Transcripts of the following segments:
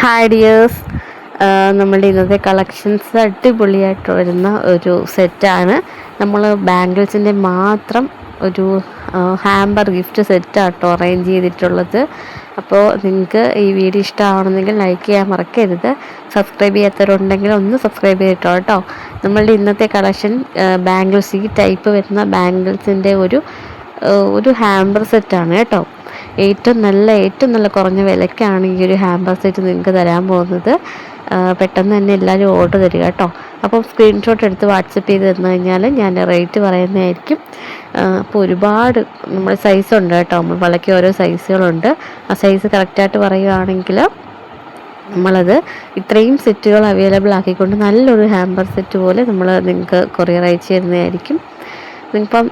Hi dears, നമ്മളുടെ ഇന്നത്തെ collections അടിപൊളിയായിട്ട് വരുന്ന ഒരു സെറ്റാണ്. നമ്മൾ ബാംഗിൾസിൻ്റെ മാത്രം ഒരു ഹാമ്പർ ഗിഫ്റ്റ് സെറ്റാട്ടോ അറേഞ്ച് ചെയ്തിട്ടുള്ളത്. അപ്പോൾ നിങ്ങൾക്ക് ഈ വീഡിയോ ഇഷ്ടമാവണമെങ്കിൽ ലൈക്ക് ചെയ്യാൻ മറക്കരുത്. സബ്സ്ക്രൈബ് ചെയ്യാത്തവരുണ്ടെങ്കിൽ ഒന്ന് സബ്സ്ക്രൈബ് ചെയ്തിട്ടോ കേട്ടോ. നമ്മളുടെ ഇന്നത്തെ കളക്ഷൻ ബാംഗിൾസ്, ഈ ടൈപ്പ് വരുന്ന ബാംഗിൾസിൻ്റെ ഒരു ഹാമ്പർ സെറ്റാണ് കേട്ടോ. ഏറ്റവും നല്ല കുറഞ്ഞ വിലയ്ക്കാണ് ഈ ഒരു ഹാമ്പർ സെറ്റ് നിങ്ങൾക്ക് തരാൻ പോകുന്നത്. പെട്ടെന്ന് തന്നെ എല്ലാവരും ഓർഡർ തരിക കേട്ടോ. അപ്പോൾ സ്ക്രീൻഷോട്ട് എടുത്ത് വാട്സപ്പ് ചെയ്ത് തന്നു കഴിഞ്ഞാൽ ഞാൻ റേറ്റ് പറയുന്നതായിരിക്കും. അപ്പോൾ ഒരുപാട് നമ്മുടെ സൈസുണ്ട് കേട്ടോ. നമ്മൾ വളയ്ക്ക് ഓരോ സൈസുകളുണ്ട്. ആ സൈസ് കറക്റ്റായിട്ട് പറയുകയാണെങ്കിൽ നമ്മളത് ഇത്രയും സെറ്റുകൾ അവൈലബിൾ ആക്കിക്കൊണ്ട് നല്ലൊരു ഹാമ്പർ സെറ്റ് പോലെ നമ്മൾ നിങ്ങൾക്ക് കൊറിയർ അയച്ചു തരുന്നതായിരിക്കും. നിങ്ങൾക്കിപ്പം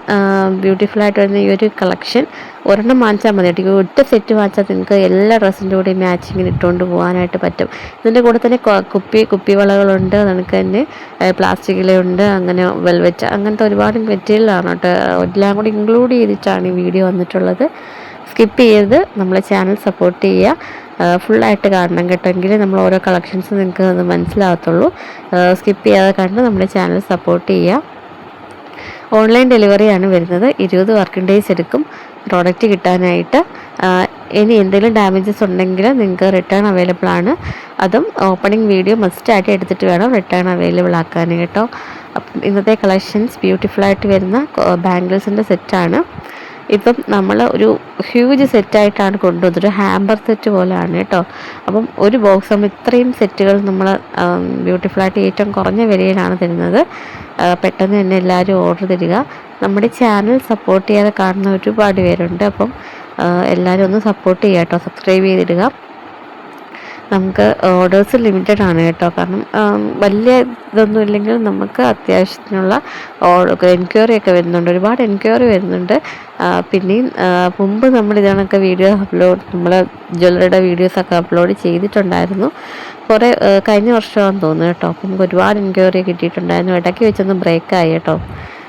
ബ്യൂട്ടിഫുള്ളായിട്ട് വരുന്ന ഈ ഒരു കളക്ഷൻ ഒരെണ്ണം വാങ്ങിച്ചാൽ മതി കേട്ടോ. ഒറ്റ സെറ്റ് വാങ്ങിച്ചാൽ നിങ്ങൾക്ക് എല്ലാ ഡ്രസ്സിൻ്റെ കൂടെയും മാച്ചിങ്ങിന് ഇട്ടുകൊണ്ട് പോകാനായിട്ട് പറ്റും. ഇതിൻ്റെ കൂടെ തന്നെ കുപ്പി വളകളുണ്ട്, നമുക്ക് തന്നെ പ്ലാസ്റ്റിക്കിലുണ്ട്, അങ്ങനെ വെൽവെറ്റ്, അങ്ങനത്തെ ഒരുപാട് മെറ്റീരിയലാണ് കേട്ടോ. എല്ലാം കൂടി ഇൻക്ലൂഡ് ചെയ്തിട്ടാണ് ഈ വീഡിയോ വന്നിട്ടുള്ളത്. സ്കിപ്പ് ചെയ്ത് നമ്മളെ ചാനൽ സപ്പോർട്ട് ചെയ്യുക. ഫുള്ളായിട്ട് കാണണം കേട്ടോ, എങ്കിലേ നമ്മൾ ഓരോ കളക്ഷൻസ് നിങ്ങൾക്ക് അത് മനസ്സിലാകത്തുള്ളൂ. സ്കിപ്പ് ചെയ്യാതെ കണ്ട് നമ്മുടെ ചാനൽ സപ്പോർട്ട് ചെയ്യുക. ഓൺലൈൻ ഡെലിവറിയാണ് വരുന്നത്. 20 വർക്കിംഗ് ഡേയ്സ് എടുക്കും പ്രോഡക്റ്റ് കിട്ടാനായിട്ട്. ഇനി എന്തെങ്കിലും ഡാമേജസ് ഉണ്ടെങ്കിൽ നിങ്ങൾക്ക് റിട്ടേൺ അവൈലബിൾ ആണ്. അതും ഓപ്പണിംഗ് വീഡിയോ മസ്റ്റായിട്ട് എടുത്തിട്ട് വേണം റിട്ടേൺ അവൈലബിൾ ആക്കാൻ കേട്ടോ. അപ്പം ഇന്നത്തെ കളക്ഷൻസ് ബ്യൂട്ടിഫുള്ളായിട്ട് വരുന്ന ബാംഗിൾസിൻ്റെ സെറ്റാണ്. ഇപ്പം നമ്മൾ ഒരു ഹ്യൂജ് സെറ്റായിട്ടാണ് കൊണ്ടുവന്നത്, ഹാമ്പർ സെറ്റ് പോലെയാണ് കേട്ടോ. അപ്പം ഒരു ബോക്സ് നമ്മൾ ഇത്രയും സെറ്റുകൾ നമ്മൾ ബ്യൂട്ടിഫുള്ളായിട്ട് ഏറ്റവും കുറഞ്ഞ വിലയിലാണ് തരുന്നത്. പെട്ടെന്ന് തന്നെ എല്ലാവരും ഓർഡർ തരിക. നമ്മുടെ ചാനൽ സപ്പോർട്ട് ചെയ്യാതെ കാണുന്ന ഒരുപാട് പേരുണ്ട്. അപ്പം എല്ലാവരും ഒന്ന് സപ്പോർട്ട് ചെയ്യുക കേട്ടോ, സബ്സ്ക്രൈബ് ചെയ്തിടുക. നമുക്ക് ഓർഡേഴ്സ് ലിമിറ്റഡ് ആണ് കേട്ടോ. കാരണം വലിയ ഇതൊന്നും ഇല്ലെങ്കിൽ നമുക്ക് അത്യാവശ്യത്തിനുള്ള എൻക്വയറി ഒക്കെ വരുന്നുണ്ട്, ഒരുപാട് എൻക്വയറി വരുന്നുണ്ട്. പിന്നെയും മുമ്പ് നമ്മൾ ഇതിനൊക്കെ നമ്മൾ ജ്വല്ലറിയുടെ വീഡിയോസൊക്കെ അപ്ലോഡ് ചെയ്തിട്ടുണ്ടായിരുന്നു. കുറേ കഴിഞ്ഞ വർഷമാണെന്ന് തോന്നുന്നു കേട്ടോ. അപ്പം നമുക്ക് ഒരുപാട് എൻക്വയറി കിട്ടിയിട്ടുണ്ടായിരുന്നു. ഇടയ്ക്ക് വെച്ചൊന്ന് ബ്രേക്കായി കേട്ടോ.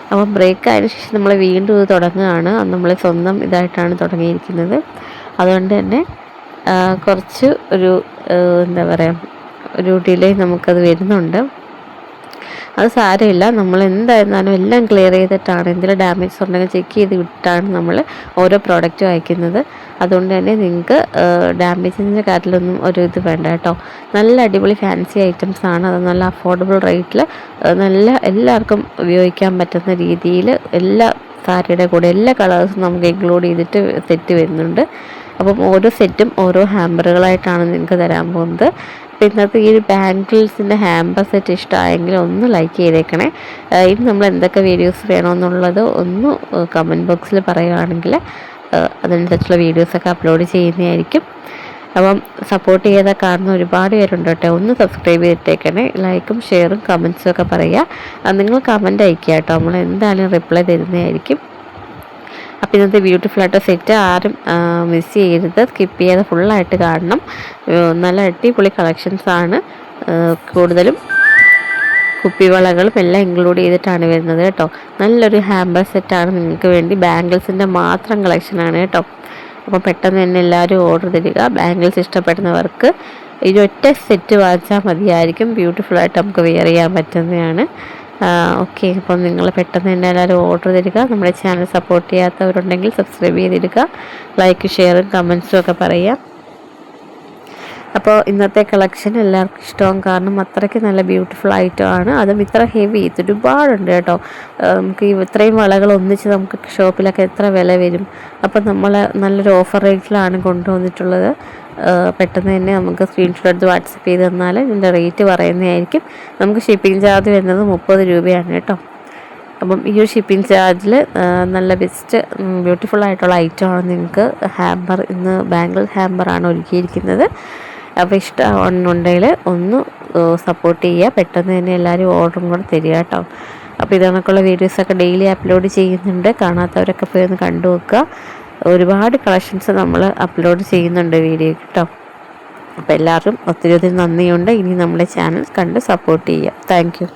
അപ്പം ബ്രേക്കായതിനു ശേഷം നമ്മൾ വീണ്ടും ഇത് തുടങ്ങുകയാണ്. നമ്മൾ സ്വന്തം ഇതായിട്ടാണ് തുടങ്ങിയിരിക്കുന്നത്. അതുകൊണ്ട് തന്നെ കുറച്ച് എന്താ പറയുക, ഒരു ഡിലേ നമുക്കത് വരുന്നുണ്ട്. അത് സാരമില്ല, നമ്മൾ എന്തായിരുന്നാലും എല്ലാം ക്ലിയർ ചെയ്തിട്ടാണ്, എന്തെങ്കിലും ഡാമേജ് ഉണ്ടെങ്കിൽ ചെക്ക് ചെയ്ത് വിട്ടാണ് നമ്മൾ ഓരോ പ്രോഡക്റ്റും അയക്കുന്നത്. അതുകൊണ്ട് തന്നെ നിങ്ങൾക്ക് ഡാമേജിൻ്റെ കാര്യത്തിലൊന്നും ഒരു ഇത് വേണ്ട കേട്ടോ. നല്ല അടിപൊളി ഫാൻസി ഐറ്റംസ് ആണ്. അത് നല്ല അഫോർഡബിൾ റേറ്റിൽ എല്ലാവർക്കും ഉപയോഗിക്കാൻ പറ്റുന്ന രീതിയിൽ എല്ലാ സാരിയുടെ കൂടെ എല്ലാ കളേഴ്സും നമുക്ക് ഇൻക്ലൂഡ് ചെയ്തിട്ട് സെറ്റ് വരുന്നുണ്ട്. അപ്പം ഓരോ സെറ്റും ഓരോ ഹാമ്പറുകളായിട്ടാണ് നിങ്ങൾക്ക് തരാൻ പോകുന്നത്. അപ്പോൾ ഇന്നത്തെ ഈ ഒരു ബാംഗിൾസിൻ്റെ ഹാമ്പർ സെറ്റ് ഇഷ്ടമായെങ്കിൽ ഒന്ന് ലൈക്ക് ചെയ്തേക്കണേ. ഇനി നമ്മൾ എന്തൊക്കെ വീഡിയോസ് വേണമെന്നുള്ളത് ഒന്ന് കമൻറ്റ് ബോക്സിൽ പറയുകയാണെങ്കിൽ അതിനനുസരിച്ചുള്ള വീഡിയോസൊക്കെ അപ്ലോഡ് ചെയ്യുന്നതായിരിക്കും. അപ്പം സപ്പോർട്ട് ചെയ്താൽ കാണുന്ന ഒരുപാട് പേരുണ്ട് കേട്ടോ. ഒന്ന് സബ്സ്ക്രൈബ് ചെയ്തിട്ടേക്കണേ. ലൈക്കും ഷെയറും കമൻസും ഒക്കെ പറയുക. നിങ്ങൾ കമൻറ്റ് അയക്കുക കേട്ടോ, നമ്മൾ എന്തായാലും റിപ്ലൈ തരുന്നതായിരിക്കും. അപ്പോൾ ഇന്നത്തെ ബ്യൂട്ടിഫുള്ളായിട്ട് സെറ്റ് ആരും മിസ് ചെയ്യരുത്, സ്കിപ്പ് ചെയ്യാതെ ഫുള്ളായിട്ട് കാണണം. നല്ല അടിപൊളി കളക്ഷൻസാണ്. കൂടുതലും കുപ്പിവളകളും എല്ലാം ഇൻക്ലൂഡ് ചെയ്തിട്ടാണ് വരുന്നത് കേട്ടോ. നല്ലൊരു ഹാമ്പർ സെറ്റാണ് നിങ്ങൾക്ക് വേണ്ടി. ബാംഗിൾസിൻ്റെ മാത്രം കളക്ഷനാണ് കേട്ടോ. അപ്പോൾ പെട്ടെന്ന് തന്നെ എല്ലാവരും ഓർഡർ തരിക. ബാംഗിൾസ് ഇഷ്ടപ്പെടുന്നവർക്ക് ഒറ്റ സെറ്റ് വാങ്ങിച്ചാൽ മതിയായിരിക്കും. ബ്യൂട്ടിഫുള്ളായിട്ട് നമുക്ക് വെയർ ചെയ്യാൻ പറ്റുന്നതാണ്. ഓക്കെ, അപ്പം നിങ്ങൾ പെട്ടെന്ന് തന്നെ എല്ലാവരും ഓർഡർ തരിക. നമ്മുടെ ചാനൽ സപ്പോർട്ട് ചെയ്യാത്തവരുണ്ടെങ്കിൽ സബ്സ്ക്രൈബ് ചെയ്തിരിക. ലൈക്ക് ഷെയറും കമൻസും ഒക്കെ പറയാം. അപ്പോൾ ഇന്നത്തെ കളക്ഷൻ എല്ലാവർക്കും ഇഷ്ടമാകും. കാരണം അത്രയ്ക്ക് നല്ല ബ്യൂട്ടിഫുൾ ഐറ്റമാണ്. അതും ഇത്ര ഹെവി, ഇത് ഒരുപാടുണ്ട് കേട്ടോ. നമുക്ക് ഇത്രയും വളകൾ ഒന്നിച്ച് നമുക്ക് ഷോപ്പിലൊക്കെ എത്ര വില വരും. അപ്പം നമ്മൾ നല്ലൊരു ഓഫർ റേറ്റിലാണ് കൊണ്ടുവന്നിട്ടുള്ളത്. പെട്ടെന്ന് തന്നെ നമുക്ക് സ്ക്രീൻഷോട്ട് എടുത്ത് വാട്സപ്പ് ചെയ്ത് തന്നാൽ ഇതിൻ്റെ റേറ്റ് പറയുന്നതായിരിക്കും. നമുക്ക് ഷിപ്പിംഗ് ചാർജ് വരുന്നത് 30 രൂപയാണ് കേട്ടോ. അപ്പം ഈ ഒരു ഷിപ്പിംഗ് ചാർജിൽ നല്ല ബെസ്റ്റ് ബ്യൂട്ടിഫുള്ളായിട്ടുള്ള ഐറ്റമാണ് നിങ്ങൾക്ക് ഹാമ്പർ. ഇന്ന് ബാംഗിൾ ഹാമ്പറാണ് ഒരുക്കിയിരിക്കുന്നത്. അപ്പോൾ ഇഷ്ടമുണ്ടെങ്കിൽ ഒന്ന് സപ്പോർട്ട് ചെയ്യുക. പെട്ടെന്ന് തന്നെ എല്ലാവരും ഓർഡറും കൂടെ തരിക കേട്ടോ. അപ്പോൾ ഇതിനൊക്കെയുള്ള വീഡിയോസൊക്കെ ഡെയിലി അപ്ലോഡ് ചെയ്യുന്നുണ്ട്. കാണാത്തവരൊക്കെ പോയി ഒന്ന് കണ്ടു നോക്കുക. ഒരുപാട് കളക്ഷൻസ് നമ്മൾ അപ്ലോഡ് ചെയ്യുന്നുണ്ട് വീഡിയോ കേട്ടോ. അപ്പോൾ എല്ലാവർക്കും ഒത്തിരി നന്ദിയുണ്ട്. ഇനി നമ്മുടെ ചാനൽ കണ്ട് സപ്പോർട്ട് ചെയ്യുക. Thank you.